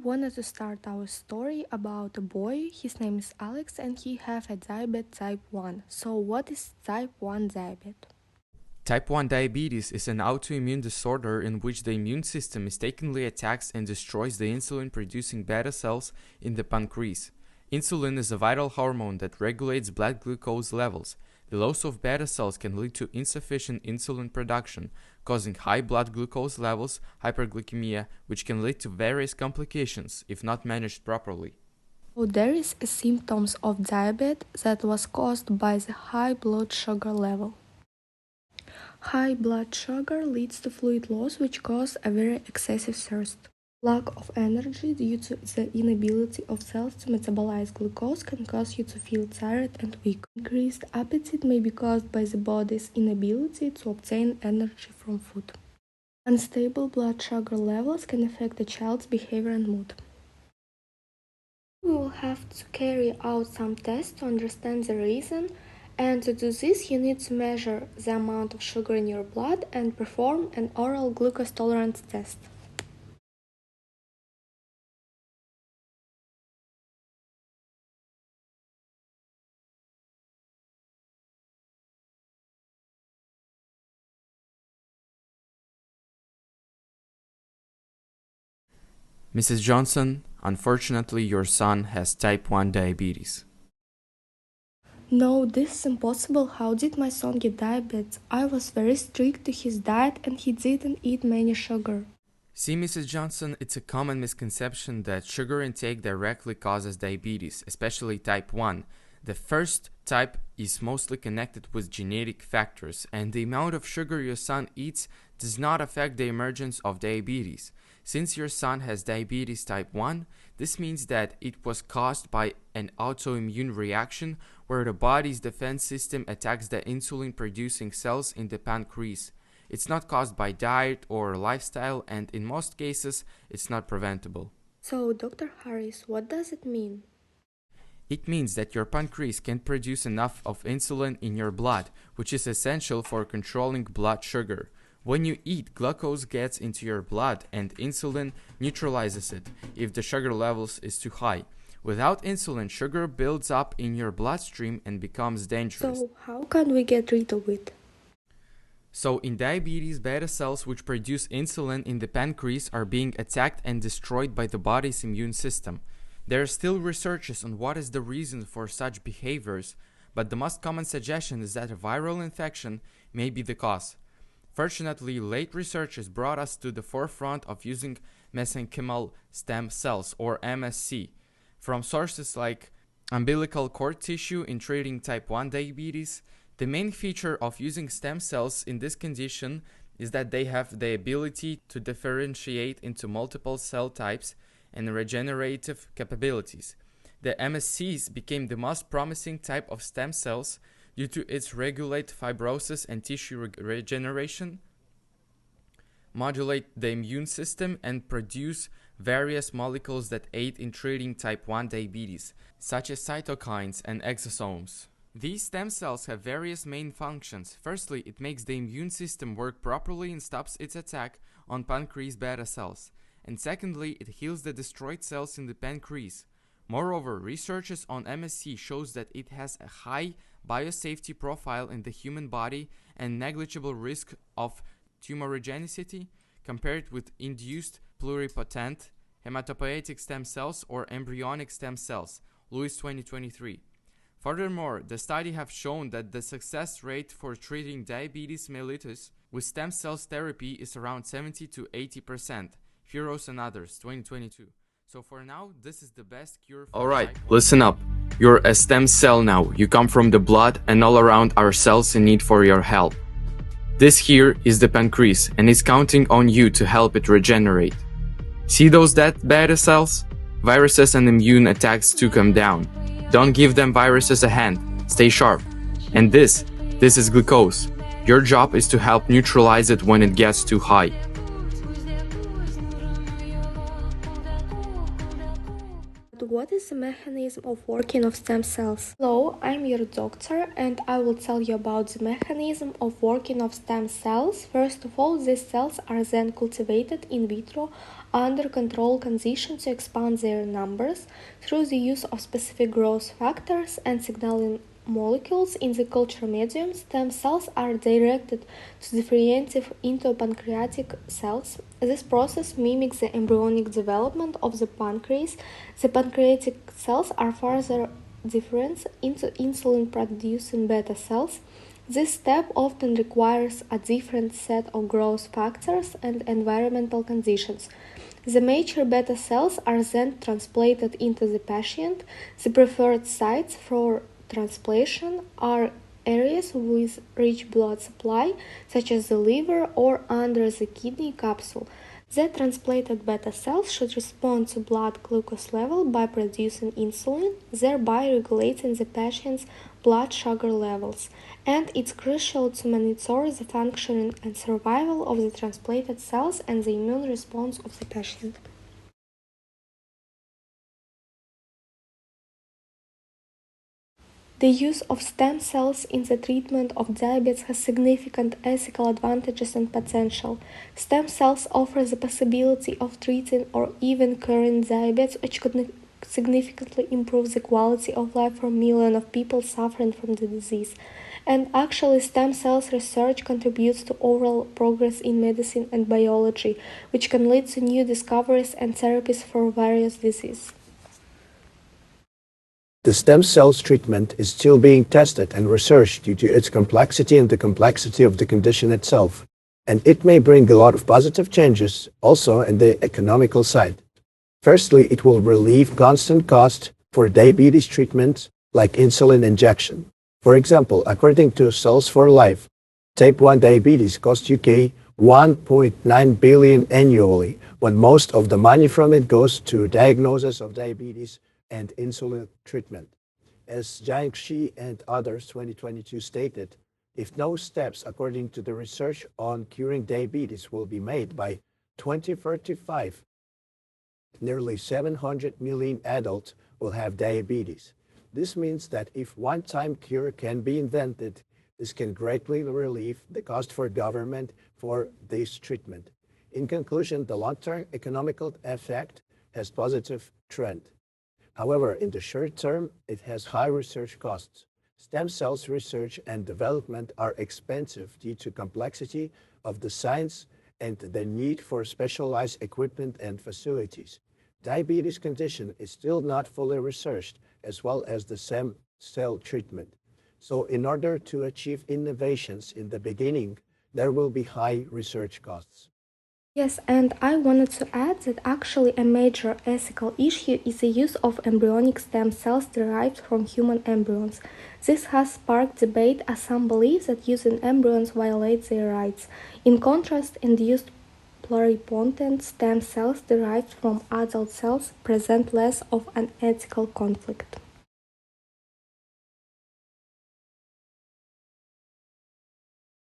Wanted to start our story about a boy. His name is Alex and he have a diabetes type 1. So what is type 1 diabetes? Type 1 diabetes is an autoimmune disorder in which the immune system mistakenly attacks and destroys the insulin-producing beta cells in the pancreas. Insulin is a vital hormone that regulates blood glucose levels. The loss of beta cells can lead to insufficient insulin production, causing high blood glucose levels, hyperglycemia, which can lead to various complications if not managed properly. So there is a symptoms of diabetes that was caused by the high blood sugar level. High blood sugar leads to fluid loss, which causes a very excessive thirst. Lack of energy due to the inability of cells to metabolize glucose can cause you to feel tired and weak. Increased appetite may be caused by the body's inability to obtain energy from food. Unstable blood sugar levels can affect a child's behavior and mood. We will have to carry out some tests to understand the reason, and to do this you need to measure the amount of sugar in your blood and perform an oral glucose tolerance test. Mrs. Johnson, unfortunately your son has type 1 diabetes. No, this is impossible. How did my son get diabetes? I was very strict to his diet and he didn't eat many sugar. See, Mrs. Johnson, it's a common misconception that sugar intake directly causes diabetes, especially type 1. The first type is mostly connected with genetic factors, and the amount of sugar your son eats does not affect the emergence of diabetes. Since your son has diabetes type 1, this means that it was caused by an autoimmune reaction where the body's defense system attacks the insulin-producing cells in the pancreas. It's not caused by diet or lifestyle, and in most cases, it's not preventable. So, Dr. Harris, what does it mean? It means that your pancreas can't produce enough of insulin in your blood, which is essential for controlling blood sugar. When you eat, glucose gets into your blood and insulin neutralizes it if the sugar levels is too high. Without insulin, sugar builds up in your bloodstream and becomes dangerous. So, how can we get rid of it? So in diabetes, beta cells which produce insulin in the pancreas are being attacked and destroyed by the body's immune system. There are still researches on what is the reason for such behaviors, but the most common suggestion is that a viral infection may be the cause. Fortunately, late research has brought us to the forefront of using mesenchymal stem cells, or MSC, from sources like umbilical cord tissue in treating type 1 diabetes. The main feature of using stem cells in this condition is that they have the ability to differentiate into multiple cell types and regenerative capabilities. The MSCs became the most promising type of stem cells due to its regulate fibrosis and tissue regeneration, modulate the immune system, and produce various molecules that aid in treating type 1 diabetes, such as cytokines and exosomes. These stem cells have various main functions. Firstly, it makes the immune system work properly and stops its attack on pancreas beta cells. And secondly, it heals the destroyed cells in the pancreas. Moreover, researches on MSC shows that it has a high biosafety profile in the human body and negligible risk of tumorigenicity compared with induced pluripotent hematopoietic stem cells or embryonic stem cells, Lewis 2023. Furthermore, the study have shown that the success rate for treating diabetes mellitus with stem cells therapy is around 70 to 80%, Firoz and others, 2022. So for now, this is the best cure for Alright, listen up. You're a stem cell now. You come from the blood and all around are cells in need for your help. This here is the pancreas and it's counting on you to help it regenerate. See those dead beta cells? Viruses and immune attacks to come down. Don't give them viruses a hand. Stay sharp. And this is glucose. Your job is to help neutralize it when it gets too high. What is is the mechanism of working of stem cells. Hello, I'm your doctor and I will tell you about the mechanism of working of stem cells. First of all, these cells are then cultivated in vitro under controlled conditions to expand their numbers through the use of specific growth factors and signaling molecules in the culture medium. Stem cells are directed to differentiate into pancreatic cells. This process mimics the embryonic development of the pancreas. The pancreatic cells are further differentiated into insulin-producing beta cells. This step often requires a different set of growth factors and environmental conditions. The mature beta cells are then transplanted into the patient. The preferred sites for transplantation are areas with rich blood supply, such as the liver or under the kidney capsule. The transplanted beta cells should respond to blood glucose level by producing insulin, thereby regulating the patient's blood sugar levels. And it's crucial to monitor the functioning and survival of the transplanted cells and the immune response of the patient. The use of stem cells in the treatment of diabetes has significant ethical advantages and potential. Stem cells offer the possibility of treating or even curing diabetes, which could significantly improve the quality of life for millions of people suffering from the disease. And actually, stem cells research contributes to overall progress in medicine and biology, which can lead to new discoveries and therapies for various diseases. The stem cells treatment is still being tested and researched due to its complexity and the complexity of the condition itself. And it may bring a lot of positive changes also in the economical side. Firstly, it will relieve constant cost for diabetes treatments like insulin injection. For example, according to Cells for Life, type 1 diabetes costs UK 1.9 billion annually, when most of the money from it goes to diagnosis of diabetes and insulin treatment. As Jayasinghe and others 2022 stated, if no steps according to the research on curing diabetes will be made by 2035, nearly 700 million adults will have diabetes. This means that if one-time cure can be invented, this can greatly relieve the cost for government for this treatment. In conclusion, the long-term economical effect has positive trend. However, in the short term, it has high research costs. Stem cells research and development are expensive due to complexity of the science and the need for specialized equipment and facilities. Diabetes condition is still not fully researched, as well as the stem cell treatment. So in order to achieve innovations in the beginning, there will be high research costs. Yes, and I wanted to add that actually a major ethical issue is the use of embryonic stem cells derived from human embryons. This has sparked debate as some believe that using embryons violates their rights. In contrast, induced pluripotent stem cells derived from adult cells present less of an ethical conflict.